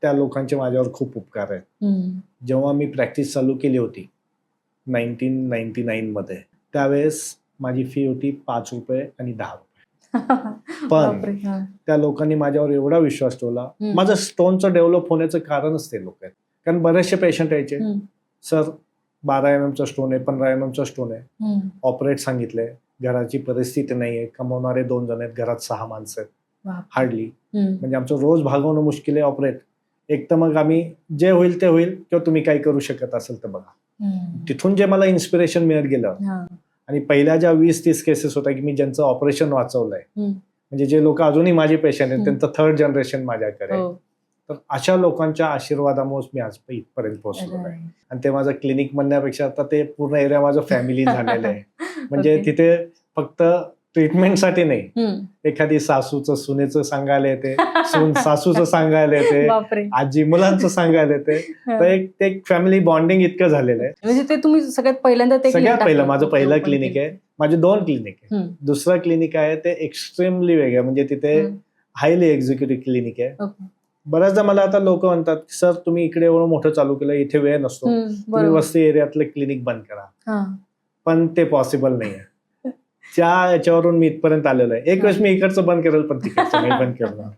त्या लोकांचे माझ्यावर खूप उपकार आहेत. जेव्हा मी प्रॅक्टिस चालू केली होती 1999 मध्ये, त्यावेळेस माझी फी होती ₹5 आणि ₹10. पण त्या लोकांनी माझ्यावर एवढा विश्वास ठेवला. माझं स्टोनचं डेव्हलप होण्याचं कारणच ते लोक आहेत. कारण बरेचसे पेशंट यायचे, सर 12 mm चा स्टोन आहे, 15 mm चा स्टोन आहे, ऑपरेट सांगितलंय, घराची परिस्थिती नाहीये, कमवणारे 2 जण आहेत, घरात 6 माणसं आहेत हार्डली, म्हणजे आमचं रोज भागवणं मुश्किल आहे ऑपरेट. एक तर मग आम्ही जे होईल ते होईल, किंवा तुम्ही काही करू शकत असेल तर बघा. तिथून जे मला इन्स्पिरेशन मिळत गेलं, आणि पहिल्या ज्या 20-30 केसेस होत्या की मी ज्यांचं ऑपरेशन वाचवलंय, म्हणजे जे लोक अजूनही माझे पेशंट आहेत, त्यांचं 3rd जनरेशन माझ्याकडे, तर अशा लोकांच्या आशीर्वादामुळे मी आज इथपर्यंत पोहोचलो आहे. आणि ते माझं क्लिनिक म्हणण्यापेक्षा आता ते पूर्ण एरिया माझं फॅमिली झालेलं आहे. म्हणजे तिथे फक्त ट्रीटमेंटसाठी नाही, एखादी सासूचं सुनेचं सांगायला येते, सून सासूचं सांगायला येते, आजी मुलांचं सांगायला येते, तर एक फॅमिली बॉन्डिंग इतकं झालेलं आहे. म्हणजे ते तुम्ही सगळ्यात पहिलं माझं पहिलं क्लिनिक आहे. माझे 2 क्लिनिक आहे. दुसरं क्लिनिक आहे ते एक्स्ट्रीमली वेगळं, म्हणजे तिथे हायली एक्झिक्युटिव्ह क्लिनिक आहे. बऱ्याचदा मला आता लोक म्हणतात, सर तुम्ही इकडे एवढं मोठं चालू केलं, इथे वेळ नसतो, तुम्ही वस्ती एरियातलं क्लिनिक बंद करा. पण ते पॉसिबल नाही आहे. त्या याच्यावरून मी इथपर्यंत आलेलो आहे. एक वेळेस मी इकडचं बंद करेल, पण तिकडचं नाही बंद करणार.